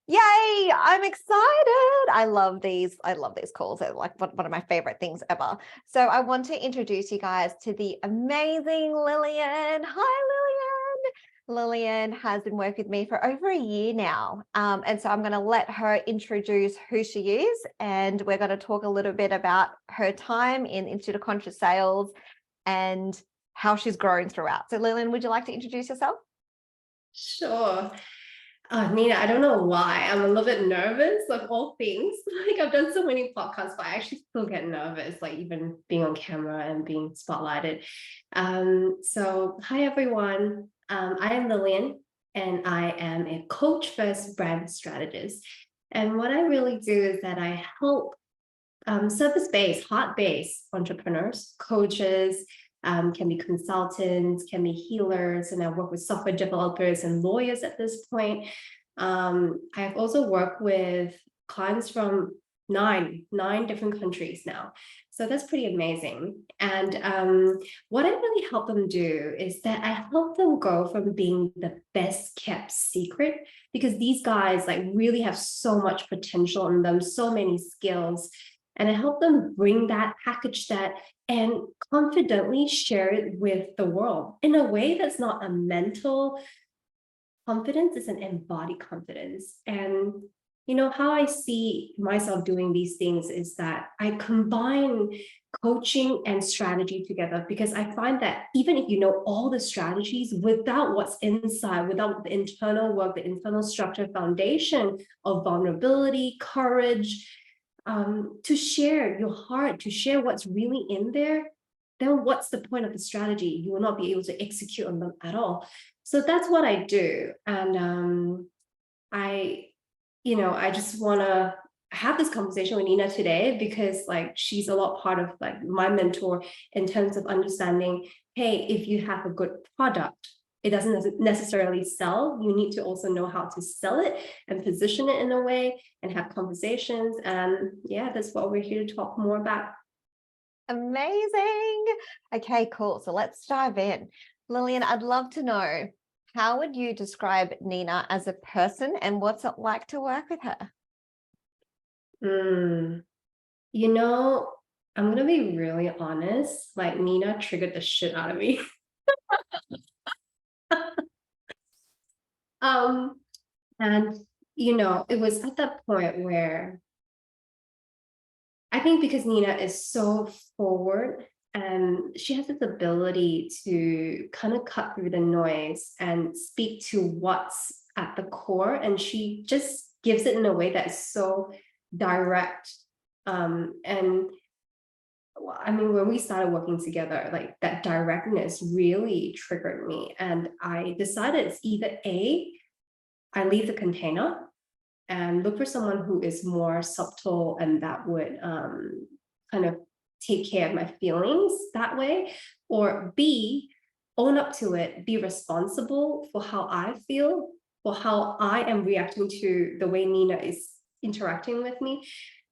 Yay! I'm excited. I love these. I love these calls. They're like one of my favorite things ever. So I want to introduce you guys to the amazing Lilian. Hi, Lilian. Lilian has been working with me for over a year now. And so I'm going to let her introduce who she is. And we're going to talk a little bit about her time in Institute of Conscious Sales and how she's grown throughout. So Lilian, would you like to introduce yourself? Sure. Nina, I don't know why. I'm a little bit nervous of all things. Like I've done so many podcasts, but I actually still get nervous, like even being on camera and being spotlighted. So hi everyone. I am Lilian and I am a coach first brand strategist. And what I really do is that I help service-based, heart-based entrepreneurs, coaches, can be consultants, can be healers, and I work with software developers and lawyers at this point. I've also worked with clients from nine different countries now. So that's pretty amazing. And what I really help them do is that I help them go from being the best kept secret, because these guys like really have so much potential in them, so many skills. And I help them bring that, package that, and confidently share it with the world in a way that's not a mental confidence, it's an embodied confidence. And you know how I see myself doing these things is that I combine coaching and strategy together, because I find that even if you know all the strategies, without what's inside, without the internal work, the internal structure foundation of vulnerability, courage, to share your heart, to share what's really in there, then what's the point of the strategy? You will not be able to execute on them at all. So that's what I do. And I, I just want to have this conversation with Nina today, because like she's a lot part of like my mentor in terms of understanding, hey, if you have a good product, it doesn't necessarily sell. You need to also know how to sell it and position it in a way and have conversations. And yeah, that's what we're here to talk more about. Amazing. Okay, cool. So let's dive in. Lillian, I'd love to know, how would you describe Nina as a person and what's it like to work with her? Mm, you know, I'm going to be really honest. Like Nina triggered the shit out of me. um, and it was at that point where I think because Nina is so forward and she has this ability to kind of cut through the noise and speak to what's at the core, and she just gives it in a way that's so direct. And I mean, when we started working together, like that directness really triggered me. And I decided it's either A, I leave the container and look for someone who is more subtle and that would kind of take care of my feelings that way, or B, own up to it, be responsible for how I feel, for how I am reacting to the way Nina is interacting with me.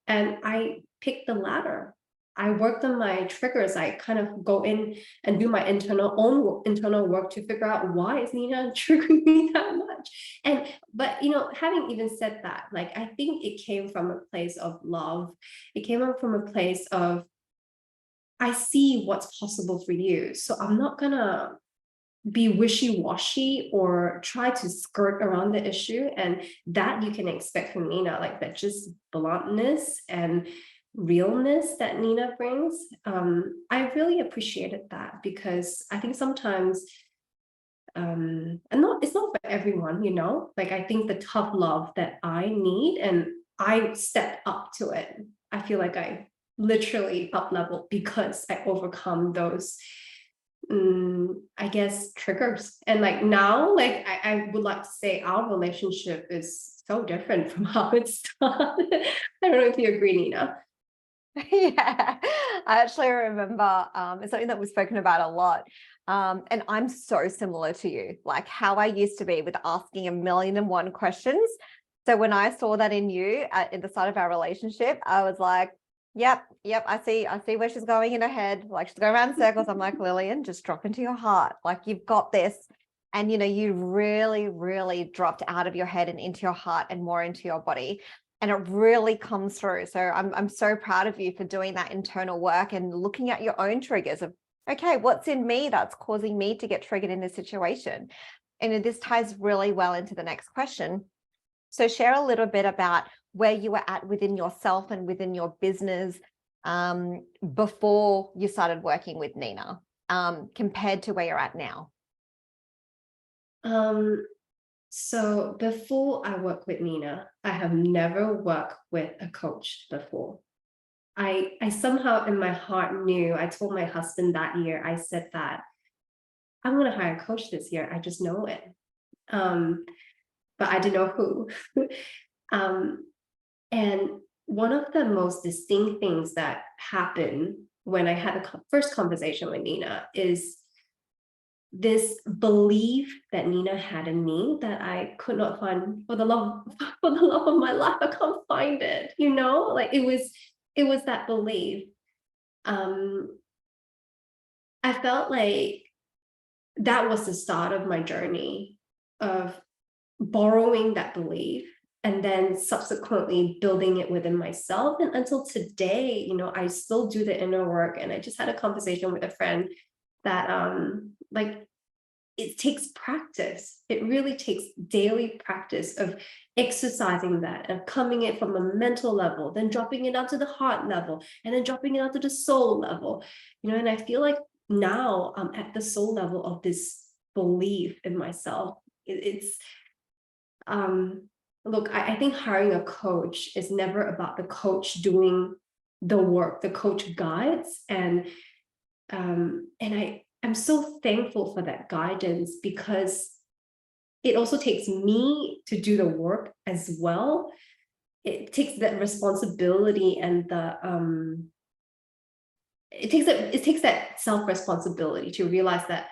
And I picked the latter. I worked on my triggers. I kind of go in and do my internal work to figure out, why is Nina triggering me that much? And but having even said that, like I think it came from a place of love. It came up from a place of, I see what's possible for you. So I'm not gonna be wishy-washy or try to skirt around the issue. And that you can expect from Nina, like that just bluntness and realness that Nina brings. I really appreciated that, because I think sometimes and it's not for everyone, like I think the tough love that I need, and I stepped up to it. I feel like I literally up leveled because I overcome those I guess triggers. And like now, like I would like to say our relationship is so different from how it started. I don't know if you agree, Nina. Yeah, I actually remember it's something that we've spoken about a lot. And I'm so similar to you, like how I used to be with asking a million and one questions. So when I saw that in you in the start of our relationship, I was like, yep, I see where she's going in her head. Like she's going around in circles. I'm like, Lillian, just drop into your heart. Like you've got this. And, you really, really dropped out of your head and into your heart and more into your body. And it really comes through. So I'm so proud of you for doing that internal work and looking at your own triggers of, okay, what's in me that's causing me to get triggered in this situation? And this ties really well into the next question. So share a little bit about where you were at within yourself and within your business before you started working with Nina, compared to where you're at now. So before I work with Nina, I have never worked with a coach before. I somehow in my heart knew, I told my husband that year, I said that I'm going to hire a coach this year. I just know it. But I didn't know who. And one of the most distinct things that happened when I had the first conversation with Nina is this belief that Nina had in me that I could not find for the love of my life. I can't find it, like it was that belief. I felt like that was the start of my journey of borrowing that belief and then subsequently building it within myself. And until today, I still do the inner work. And I just had a conversation with a friend that like it takes practice. It really takes daily practice of exercising that and coming it from a mental level, then dropping it out to the heart level, and then dropping it out to the soul level. And I feel like now I'm at the soul level of this belief in myself. It's look, I think hiring a coach is never about the coach doing the work. The coach guides, and I'm so thankful for that guidance, because it also takes me to do the work as well. It takes that responsibility and it takes that self-responsibility to realize that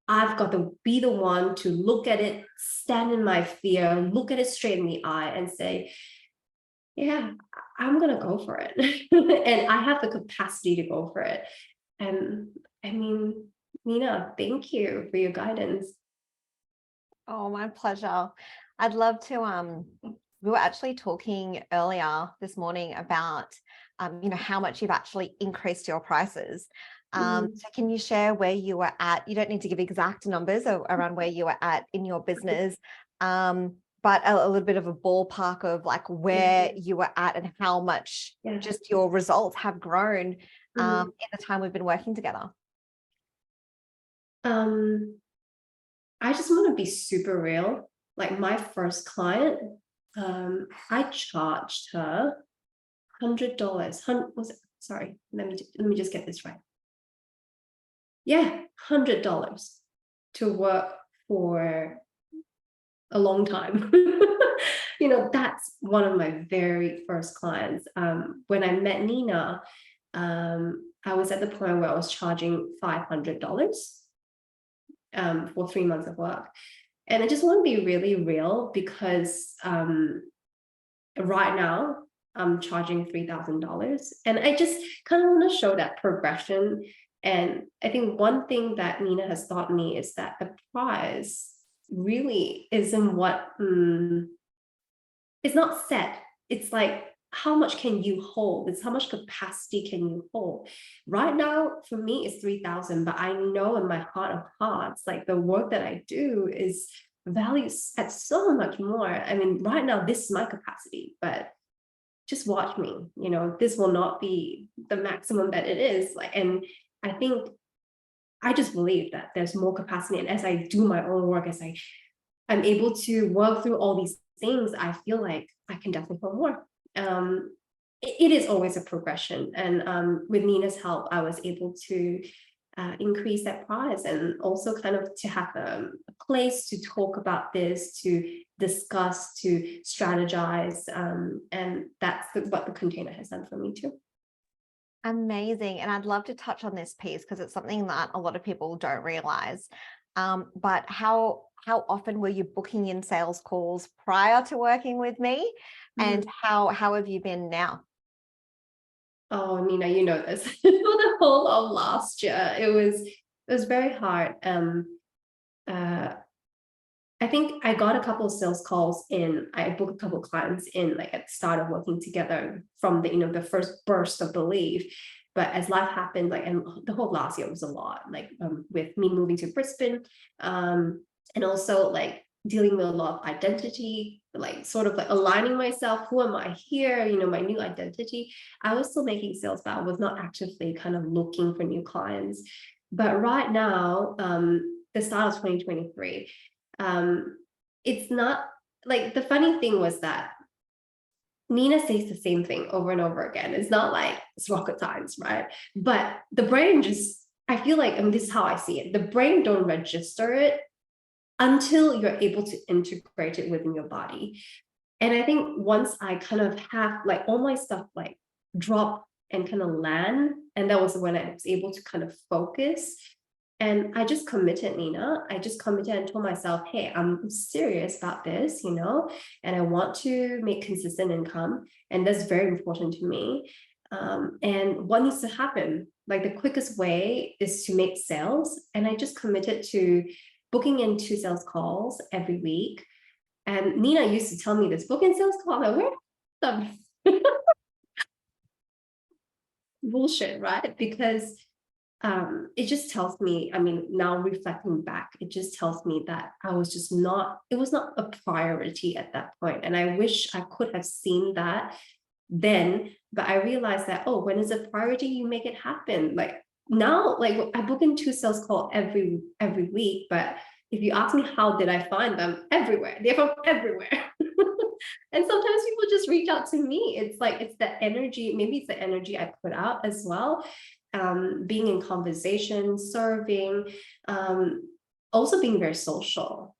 I've got to be the one to look at it, stand in my fear, look at it straight in the eye and say, yeah, I'm going to go for it. And I have the capacity to go for it. And I mean, Nina, thank you for your guidance. Oh, my pleasure. I'd love to, we were actually talking earlier this morning about, how much you've actually increased your prices. So can you share where you were at? You don't need to give exact numbers around where you were at in your business, but a little bit of a ballpark of like where you were at and how much just your results have grown in the time we've been working together. I just want to be super real. Like my first client, I charged her $100. Sorry, let me just get this right. Yeah, $100 to work for a long time. That's one of my very first clients. When I met Nina, I was at the point where I was charging $500 for 3 months of work. And I just want to be really real, because right now I'm charging $3,000, and I just kind of want to show that progression. And I think one thing that Nina has taught me is that the price really isn't what it's not set. It's like, how much can you hold? It's how much capacity can you hold? Right now, for me, it's 3,000, but I know in my heart of hearts, like the work that I do is valued at so much more. I mean, right now, this is my capacity, but just watch me, this will not be the maximum that it is. And I think I just believe that there's more capacity. And as I do my own work, as I'm able to work through all these things, I feel like I can definitely put more. It is always a progression. And with Nina's help, I was able to increase that price, and also kind of to have a place to talk about this, to discuss, to strategize. And that's what the container has done for me too. Amazing. And I'd love to touch on this piece because it's something that a lot of people don't realize. But how often were you booking in sales calls prior to working with me? And how have you been now? Oh, Nina, you know this. For the whole of last year, it was very hard. I think I got a couple of sales calls in. I booked a couple of clients in, like at the start of working together from the, the first burst of belief. But as life happened, like, and the whole last year was a lot, like with me moving to Brisbane, and also like dealing with a lot of identity, like sort of like aligning myself. Who am I here? My new identity. I was still making sales, but I was not actively kind of looking for new clients. But right now, the start of 2023, it's not like, the funny thing was that Nina says the same thing over and over again. It's not like it's rocket science, right? But the brain just, I feel like, and this is how I see it, the brain don't register it until you're able to integrate it within your body. And I think once I kind of have like all my stuff like drop and kind of land, and that was when I was able to kind of focus. And I just committed, Nina. I just committed and told myself, hey, I'm serious about this, and I want to make consistent income. And that's very important to me. And what needs to happen? Like the quickest way is to make sales. And I just committed to booking in 2 sales calls every week. And Nina used to tell me this, booking sales call, like, where the bullshit, right? Because it just tells me, I mean, now reflecting back, it just tells me that I was just not, it was not a priority at that point. And I wish I could have seen that then, but I realized that, oh, when it's a priority, you make it happen. Like now, like I book in 2 sales calls every week, but if you ask me how did I find them, everywhere, they're from everywhere. And sometimes people just reach out to me. It's like, it's the energy, maybe it's the energy I put out as well. Being in conversation, serving, also being very social.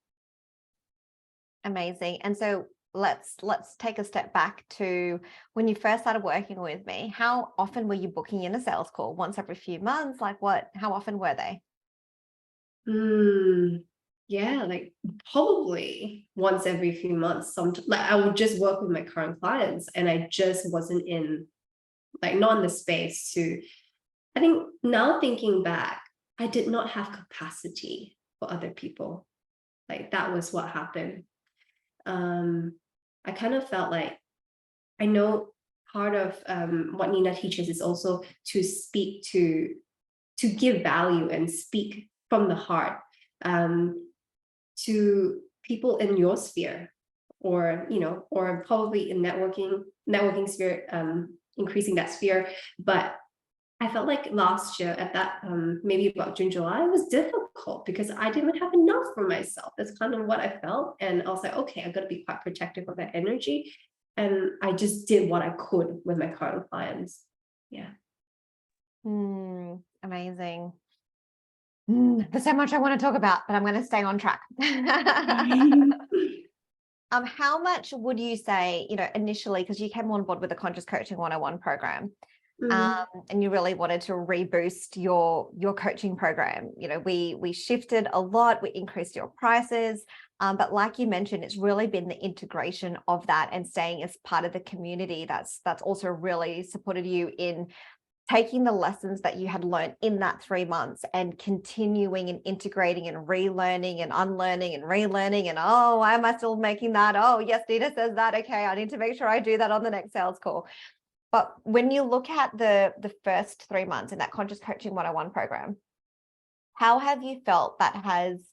Amazing. And so let's take a step back to when you first started working with me. How often were you booking in a sales call? Once every few months? Like how often were they? Yeah, like probably once every few months. Like I would just work with my current clients, and I just wasn't in, like, not in the space to, I think now thinking back, I did not have capacity for other people. Like that was what happened. I kind of felt like, I know part of what Nina teaches is also to speak to give value and speak from the heart to people in your sphere, or or probably in networking sphere, increasing that sphere. But I felt like last year at that maybe about June, July, it was difficult because I didn't have enough for myself. That's kind of what I felt. And I was like, okay, I got to be quite protective of that energy. And I just did what I could with my current clients. Yeah. Amazing. There's so much I want to talk about, but I'm going to stay on track. How much would you say, initially, because you came on board with the Conscious Coaching 101 program, and you really wanted to reboost your coaching program. We shifted a lot, we increased your prices, but like you mentioned, it's really been the integration of that and staying as part of the community that's also really supported you in taking the lessons that you had learned in that 3 months and continuing and integrating and relearning and unlearning and relearning. And, oh, why am I still making that? Oh, yes, Nina says that. Okay, I need to make sure I do that on the next sales call. But when you look at the first 3 months in that Conscious Coaching 101 program, how have you felt that has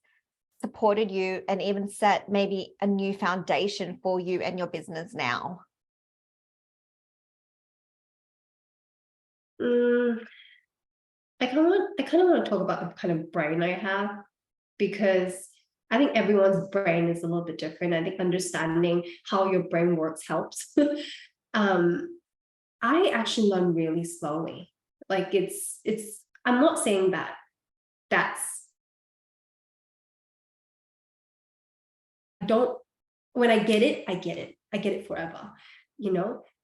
supported you and even set maybe a new foundation for you and your business now? I kind of want to talk about the kind of brain I have, because I think everyone's brain is a little bit different. I think understanding how your brain works helps. I actually learn really slowly. Like it's I'm not saying that's don't when I get it, I get it. I get it forever.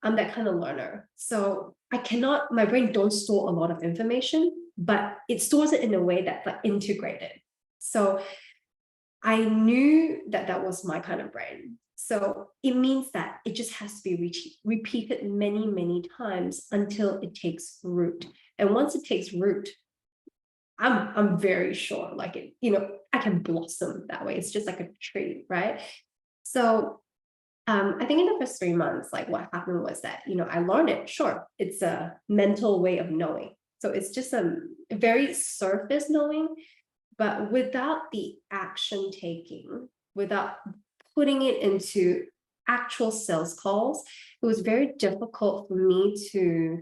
I'm that kind of learner. So my brain don't store a lot of information, but it stores it in a way that's like integrated. So I knew that was my kind of brain. So it means that it just has to be repeated many, many times until it takes root. And once it takes root, I'm very sure, like it, I can blossom that way. It's just like a tree, right? So I think in the first 3 months, like what happened was that, I learned it. Sure, it's a mental way of knowing. So it's just a very surface knowing, but without the action taking, without putting it into actual sales calls, it was very difficult for me to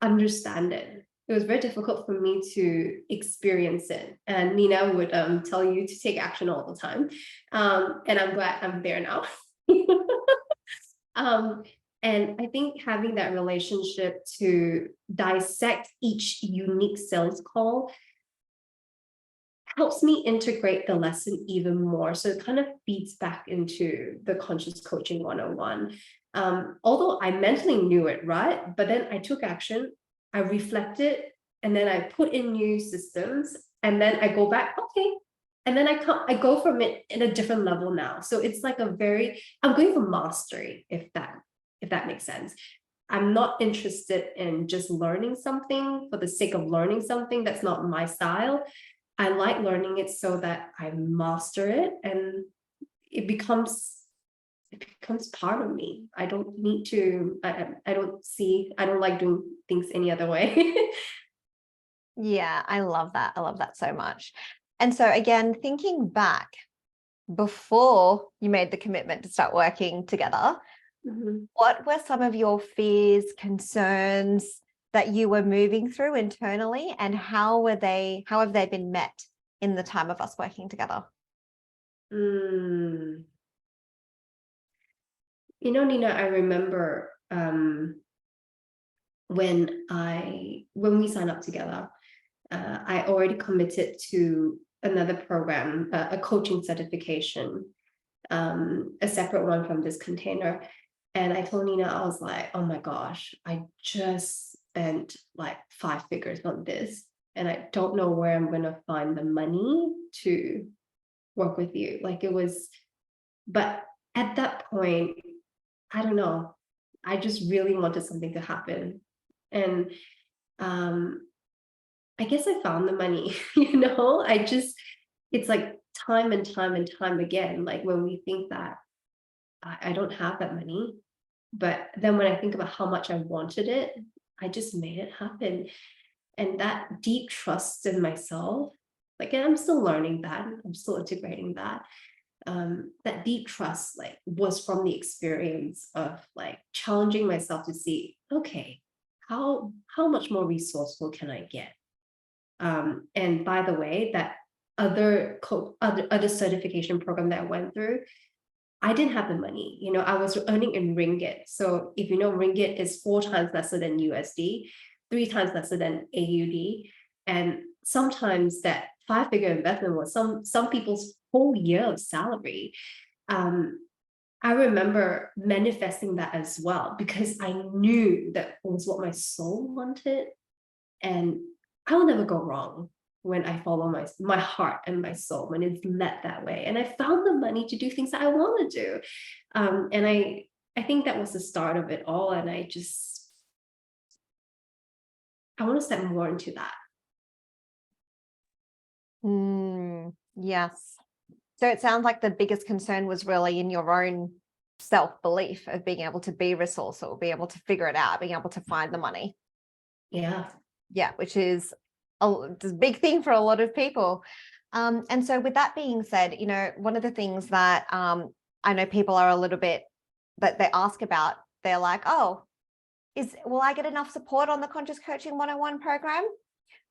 understand it. It was very difficult for me to experience it. And Nina would tell you to take action all the time. And I'm glad I'm there now. um, and I think having that relationship to dissect each unique sales call helps me integrate the lesson even more. So it kind of feeds back into the conscious coaching 101. Although I mentally knew it, right? But then I took action, I reflected, and then I put in new systems, and then I go back, okay. And then I go from it in a different level now. So it's like I'm going for mastery, if that makes sense. I'm not interested in just learning something for the sake of learning something. That's not my style. I like learning it so that I master it, and it becomes part of me. I don't need to, I don't like doing things any other way. Yeah, I love that. I love that so much. And so again, thinking back before you made the commitment to start working together, what were some of your fears, concerns that you were moving through internally, and how have they been met in the time of us working together? Nina, I remember when we signed up together, I already committed to another program, a coaching certification, a separate one from this container. And I told Nina, I was like, oh my gosh, I just spent like 5 figures on this, and I don't know where I'm going to find the money to work with you. Like it was, but at that point, I don't know. I just really wanted something to happen. And I guess I found the money, it's like time and time and time again, like when we think that I don't have that money, but then when I think about how much I wanted it, I just made it happen. And that deep trust in myself, like, and I'm still learning that, I'm still integrating that. That deep trust like was from the experience of like challenging myself to see, okay, how much more resourceful can I get? And by the way, that other certification program that I went through, I didn't have the money. I was earning in ringgit. So if you know, ringgit is 4 times lesser than USD, 3 times lesser than AUD, and sometimes that 5-figure investment was some people's whole year of salary. I remember manifesting that as well, because I knew that was what my soul wanted, and I will never go wrong when I follow my heart and my soul, when it's led that way. And I found the money to do things that I want to do. And I think that was the start of it all. And I want to step more into that. Yes. So it sounds like the biggest concern was really in your own self-belief of being able to be resourceful, be able to figure it out, being able to find the money. Yeah. Yeah, which is a big thing for a lot of people. And so with that being said, one of the things that I know people are a little bit, that they ask about, they're like, oh, will I get enough support on the Conscious Coaching 101 program?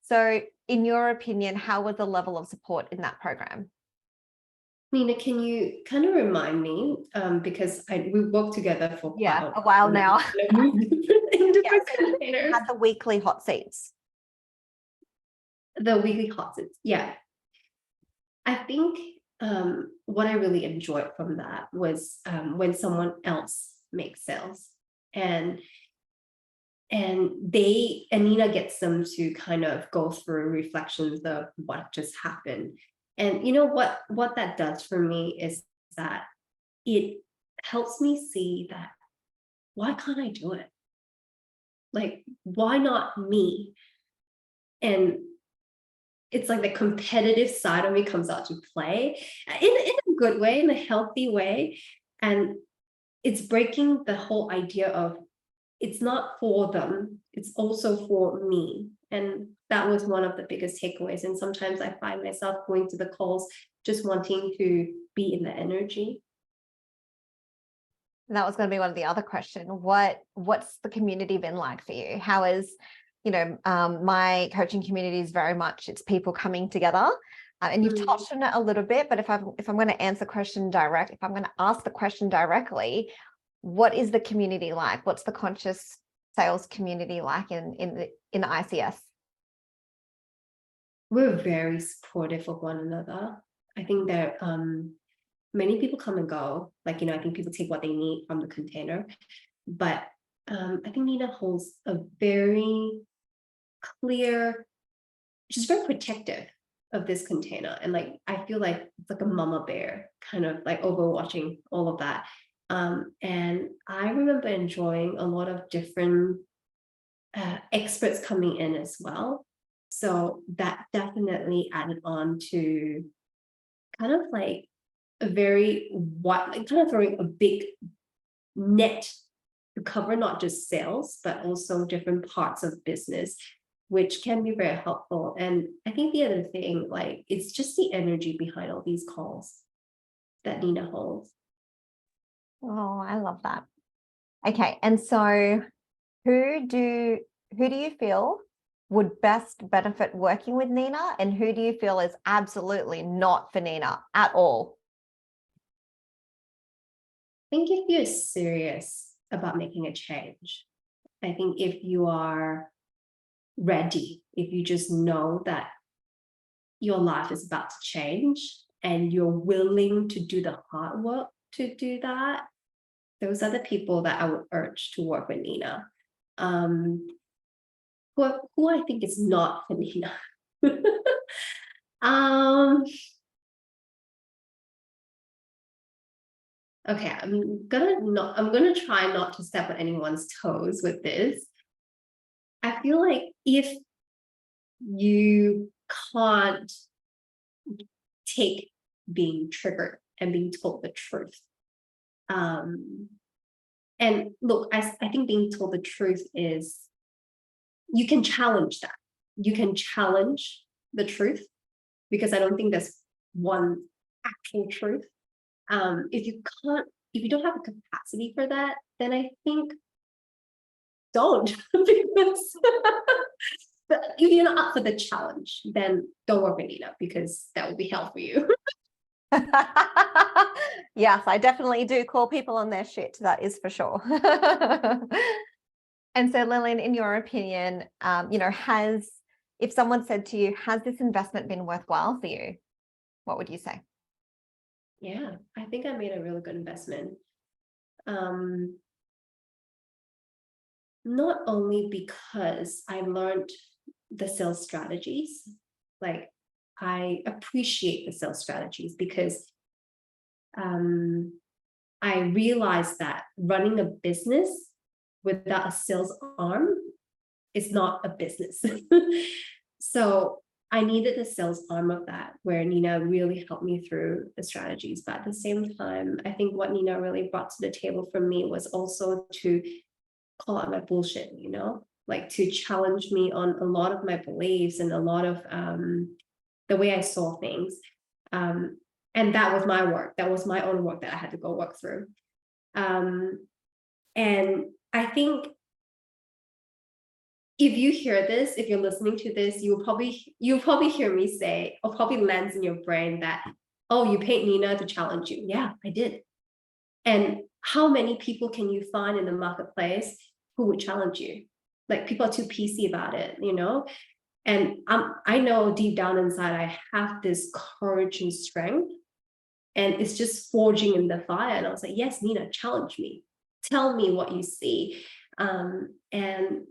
So in your opinion, how was the level of support in that program? Nina, can you kind of remind me, because we worked together for quite a while now. In different containers. Had the weekly hot seats. The weekly hot seats, yeah. I think what I really enjoyed from that was when someone else makes sales, and Nina gets them to kind of go through reflections of what just happened. And what that does for me is that it helps me see that, why can't I do it? Like, why not me? And it's like the competitive side of me comes out to play in a good way, in a healthy way. And it's breaking the whole idea of it's not for them, it's also for me. And that was one of the biggest takeaways. And sometimes I find myself going to the calls just wanting to be in the energy. That was going to be one of the other questions. What's the community been like for you? How is, my coaching community is very much, it's people coming together. And you've touched on it a little bit, but if I'm going to answer the question if I'm going to ask the question directly, what is the community like? What's the conscious sales community like in ICS? We're very supportive of one another. I think that many people come and go. Like, I think people take what they need from the container. But I think Nina holds a very clear, she's very protective of this container. And like, I feel like it's like a mama bear kind of like overwatching all of that. And I remember enjoying a lot of different experts coming in as well. So that definitely added on to kind of like a very wide, like kind of throwing a big net to cover not just sales, but also different parts of business, which can be very helpful. And I think the other thing, like, it's just the energy behind all these calls that Nina holds. Oh, I love that. Okay. And so who do you feel would best benefit working with Nina, and who do you feel is absolutely not for Nina at all? I think if you're serious about making a change, I think if you are ready, if you just know that your life is about to change and you're willing to do the hard work to do that, those are the people that I would urge to work with Nina. Who I think is not for Nina. Okay, I'm gonna try not to step on anyone's toes with this. I feel like if you can't take being triggered and being told the truth. And look, I think being told the truth is, you can challenge that. You can challenge the truth, because I don't think there's one actual truth. If you don't have a capacity for that, then I think don't. Because if you're not up for the challenge, then don't work with Nina, because that will be hell for you. Yes, I definitely do call people on their shit. That is for sure. And so, Lilian, in your opinion, if someone said to you, has this investment been worthwhile for you? What would you say? Yeah, I think I made a really good investment. Not only because I learned the sales strategies, like I appreciate the sales strategies, because I realized that running a business without a sales arm is not a business. So I needed the sales arm of that, where Nina really helped me through the strategies. But at the same time, I think what Nina really brought to the table for me was also to call out my bullshit, like to challenge me on a lot of my beliefs and a lot of the way I saw things. And that was my work. That was my own work that I had to go work through. And I think if you hear this, if you're listening to this, you'll probably hear me say, or probably lands in your brain that, oh, you paid Nina to challenge you. Yeah, I did. And how many people can you find in the marketplace who would challenge you? Like, people are too PC about it, And I know deep down inside, I have this courage and strength, and it's just forging in the fire. And I was like, yes, Nina, challenge me. Tell me what you see. And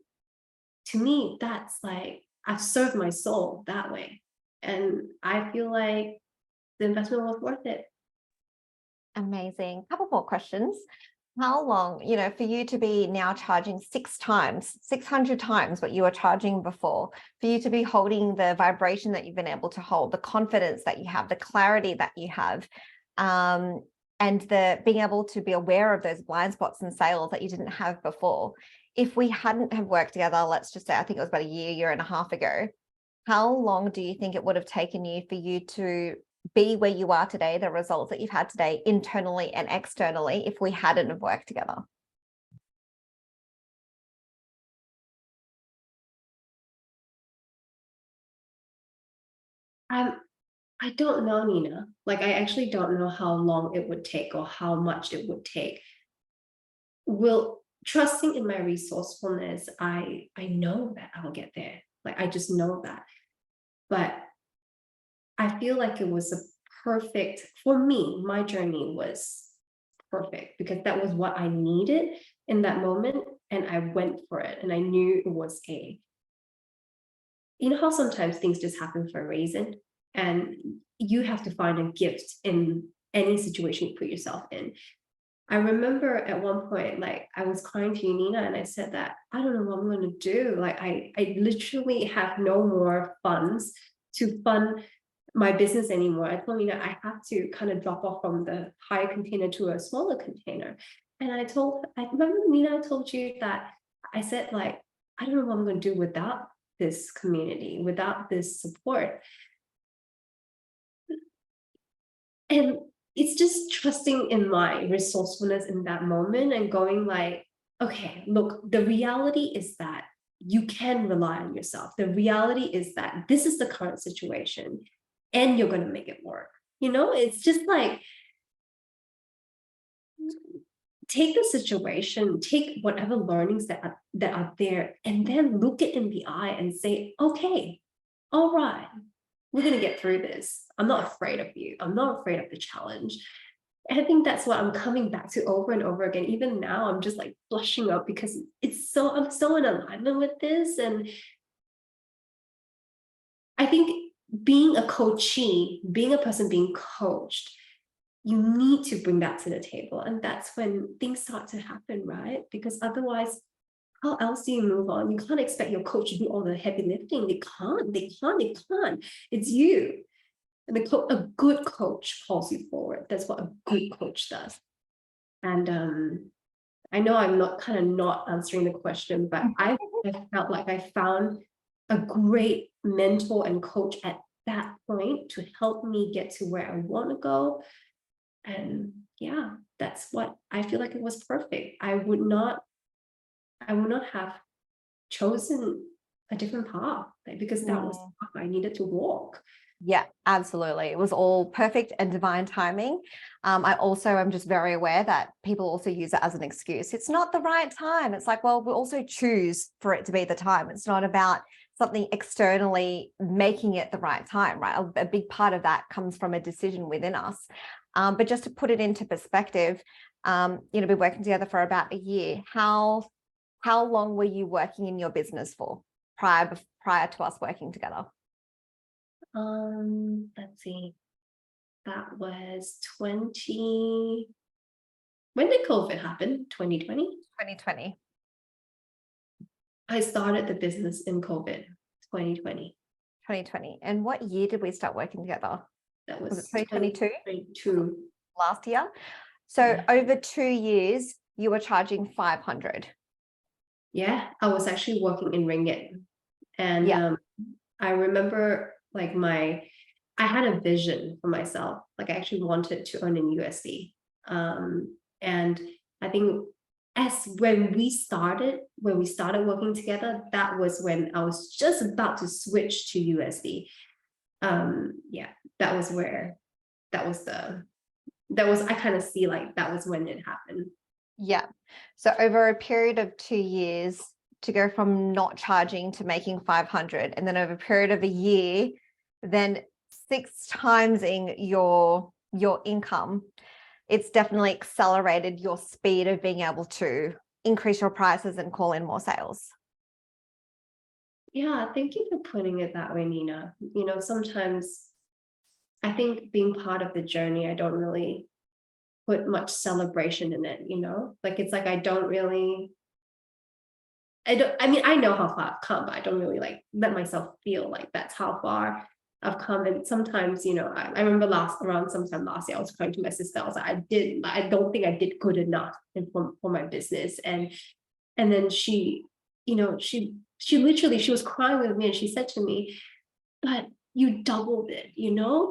to me, that's like, I've served my soul that way. And I feel like the investment was worth it. Amazing. Couple more questions. How long, for you to be now charging 6 times, 600 times what you were charging before, for you to be holding the vibration that you've been able to hold, the confidence that you have, the clarity that you have, and the being able to be aware of those blind spots in sales that you didn't have before. If we hadn't have worked together, let's just say, I think it was about a year and a half ago, how long do you think it would have taken you for you to be where you are today, the results that you've had today, internally and externally, if we hadn't have worked together? I'm I don't know, Nina. Like, I actually don't know how long it would take or how much it would take. Will trusting in my resourcefulness, I know that I'll get there. Like, I just know that. But I feel like it was a perfect, for me, my journey was perfect because that was what I needed in that moment. And I went for it. And I knew it was you know how sometimes things just happen for a reason, and you have to find a gift in any situation you put yourself in. I remember at one point, like, I was crying to you, Nina, and I said that I don't know what I'm going to do. Like, I literally have no more funds to fund my business anymore. I told Nina I have to kind of drop off from the higher container to a smaller container. And I remember, Nina, I told you that I said, like, I don't know what I'm going to do without this community, without this support. And it's just trusting in my resourcefulness in that moment and going like, okay, look, the reality is that you can rely on yourself. The reality is that this is the current situation and you're going to make it work. It's just like, take the situation, take whatever learnings that are there, and then look it in the eye and say, okay, all right, we're going to get through this. I'm not afraid of you. I'm not afraid of the challenge. And I think that's what I'm coming back to over and over again. Even now, I'm just like blushing up because I'm so in alignment with this. And I think being a coachee, being a person being coached, you need to bring that to the table. And that's when things start to happen, right? Because otherwise, how else do you move on? You can't expect your coach to do all the heavy lifting. They can't. It's you. And a good coach pulls you forward. That's what a good coach does. And I know I'm not answering the question, but I felt like I found a great mentor and coach at that point to help me get to where I want to go. And yeah, that's what I feel like. It was perfect. I would not have chosen a different path, like, because that was the path I needed to walk. Yeah, absolutely. It was all perfect and divine timing. I also am just very aware that people also use it as an excuse. It's not the right time. It's like, well, we also choose for it to be the time. It's not about something externally making it the right time, right? A big part of that comes from a decision within us. But just to put it into perspective, we've been working together for about a year. How long were you working in your business for prior to us working together? Let's see. That was 20. When did COVID happen? 2020? 2020. I started the business in COVID, 2020. 2020. And what year did we start working together? That Was it was 2022? 2022. Last year. So Yeah. over 2 years, you were charging 500. Yeah, I was actually working in ringgit. And Yeah. I remember, like, I had a vision for myself. Like, I actually wanted to earn in USD. And I think when we started working together, that was when I was just about to switch to USD. Yeah, that was where I kind of see, like, that was when it happened. Yeah. So over a period of 2 years, to go from not charging to making 500, and then over a period of a year, then 6 times in your income, it's definitely accelerated your speed of being able to increase your prices and call in more sales. Yeah, thank you for putting it that way, Nina. Sometimes I think being part of the journey, I don't really put much celebration in it, like it's like I mean, I know how far I've come, but I don't really like let myself feel like that's how far I've come. And sometimes, I remember around sometime last year, I was crying to my sister. I was like, I don't think I did good enough for my business. And then she was crying with me and she said to me, but you doubled it,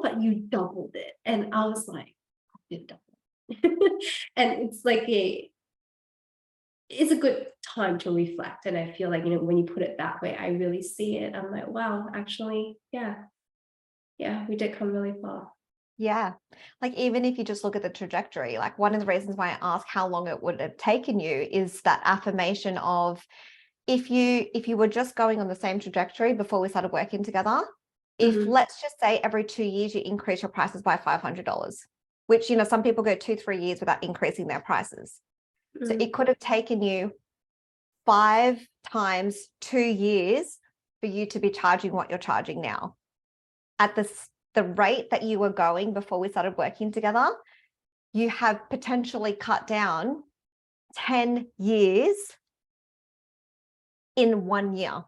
but you doubled it. And I was like, I did double it. And it's like it's a good time to reflect. And I feel like, when you put it that way, I really see it. I'm like, wow, actually, yeah, we did come really far. Yeah. Like even if you just look at the trajectory, like one of the reasons why I ask how long it would have taken you is that affirmation of if you were just going on the same trajectory before we started working together, if let's just say every 2 years you increase your prices by $500, which, some people go 2-3 years without increasing their prices. So it could have taken you 5 times 2 years for you to be charging what you're charging now. At the rate that you were going before we started working together, you have potentially cut down 10 years in 1 year.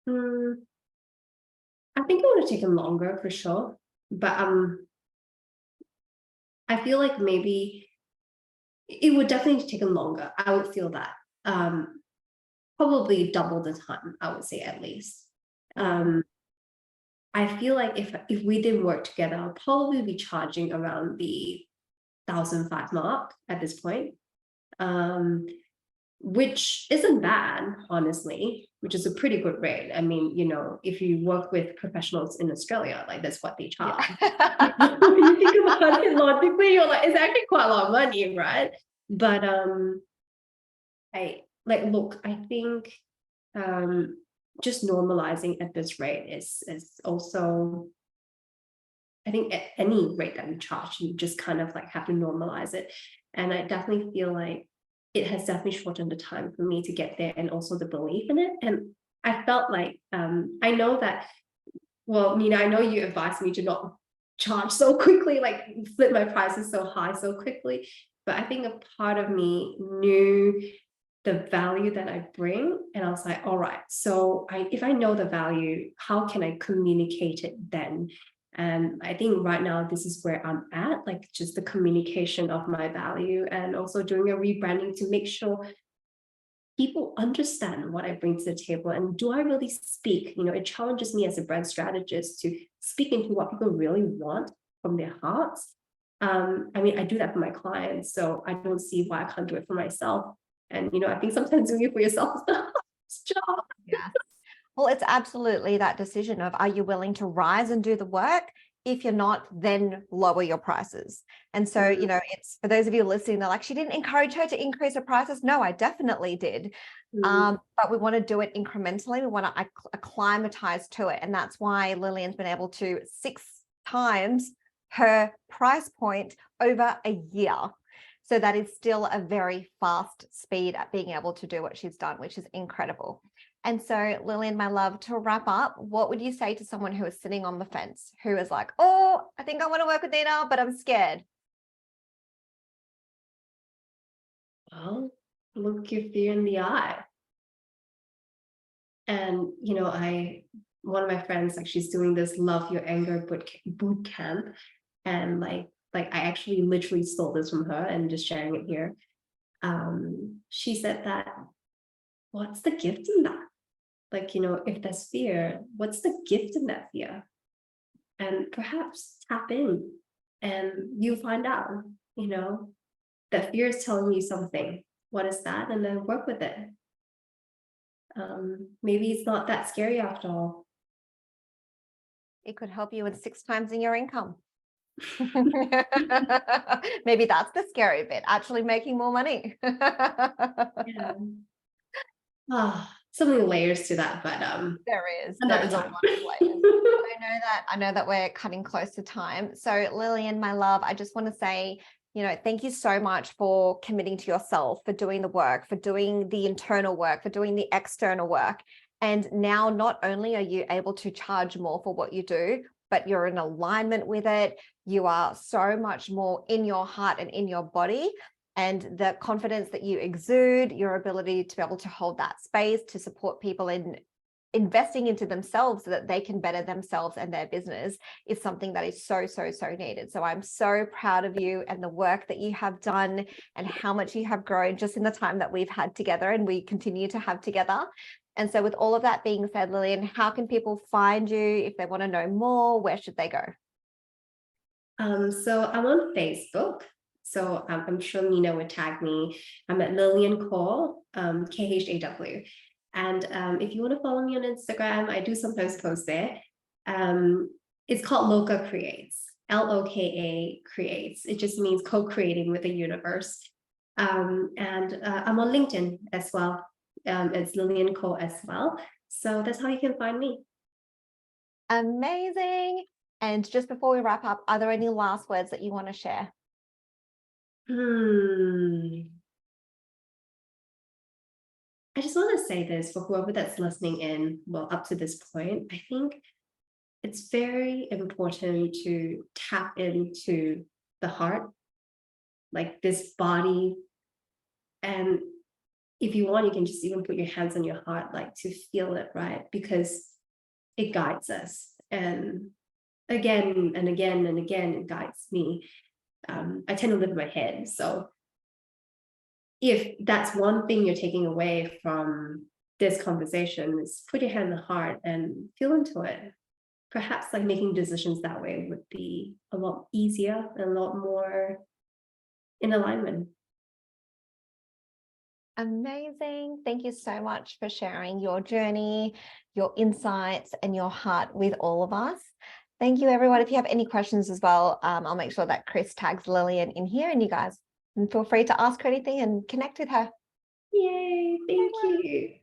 I think it would have taken longer for sure, but I feel like maybe it would definitely take longer. I would feel that probably double the time. I would say at least. I feel like if we didn't work together, I'll probably be charging around the 1,005 mark at this point, which isn't bad, honestly, which is a pretty good rate. I mean, if you work with professionals in Australia, like that's what they charge. Yeah. When you think about it logically, you're like, it's actually quite a lot of money, right? But I think just normalizing at this rate is also, I think at any rate that we charge, you just kind of like have to normalize it. And I definitely feel like it has definitely shortened the time for me to get there, and also the belief in it. And I felt like I know that, well, Nina, I know you advised me to not charge so quickly, like flip my prices so high so quickly. But I think a part of me knew the value that I bring. And I was like, all right, so if I know the value, how can I communicate it then? And I think right now, this is where I'm at, like just the communication of my value, and also doing a rebranding to make sure people understand what I bring to the table. And do I really speak? It challenges me as a brand strategist to speak into what people really want from their hearts. I mean, I do that for my clients, so I don't see why I can't do it for myself. And, I think sometimes doing it for yourself is the hardest job. Yeah. Well, it's absolutely that decision of, are you willing to rise and do the work? If you're not, then lower your prices. And so, it's for those of you listening, they're like, she didn't encourage her to increase her prices. No, I definitely did. But we want to do it incrementally. We want to acclimatize to it. And that's why Lilian's been able to 6 times her price point over a year. So that is still a very fast speed at being able to do what she's done, which is incredible. And so, Lilian, my love, to wrap up, what would you say to someone who is sitting on the fence, who is like, oh, I think I want to work with Nina, but I'm scared? Well, look your fear in the eye. And, one of my friends, like, she's doing this Love Your Anger boot camp. And like I actually literally stole this from her and just sharing it here. She said that, what's the gift in that? Like, if there's fear, what's the gift in that fear? And perhaps tap in and you find out, that fear is telling you something. What is that? And then work with it. Maybe it's not that scary after all. It could help you with 6 times in your income. Maybe that's the scary bit, actually making more money. Yeah. So many layers to that, but there's a another lot time. of layers. I know that we're cutting close to time. So Lilian, my love, I just want to say, thank you so much for committing to yourself, for doing the work, for doing the internal work, for doing the external work. And now not only are you able to charge more for what you do, but you're in alignment with it. You are so much more in your heart and in your body. And the confidence that you exude, your ability to be able to hold that space, to support people in investing into themselves so that they can better themselves and their business, is something that is so, so, so needed. So I'm so proud of you and the work that you have done and how much you have grown just in the time that we've had together and we continue to have together. And so with all of that being said, Lilian, how can people find you if they want to know more? Where should they go? So I'm on Facebook. So I'm sure Nina would tag me. I'm at Lilian Cole, KHAW. And if you want to follow me on Instagram, I do sometimes post there. It's called Loka Creates, Loka Creates. It just means co-creating with the universe. And I'm on LinkedIn as well. It's Lilian Cole as well. So that's how you can find me. Amazing. And just before we wrap up, are there any last words that you want to share? I just want to say this for whoever that's listening in, well, up to this point, I think it's very important to tap into the heart, like this body. And if you want, you can just even put your hands on your heart, like to feel it, right? Because it guides us. And again and again and again, it guides me. I tend to live in my head. So if that's one thing you're taking away from this conversation, is put your hand in the heart and feel into it. Perhaps like making decisions that way would be a lot easier and a lot more in alignment. Amazing. Thank you so much for sharing your journey, your insights, and your heart with all of us. Thank you, everyone. If you have any questions as well, I'll make sure that Chris tags Lilian in here, and you guys can feel free to ask her anything and connect with her. Yay, thank you.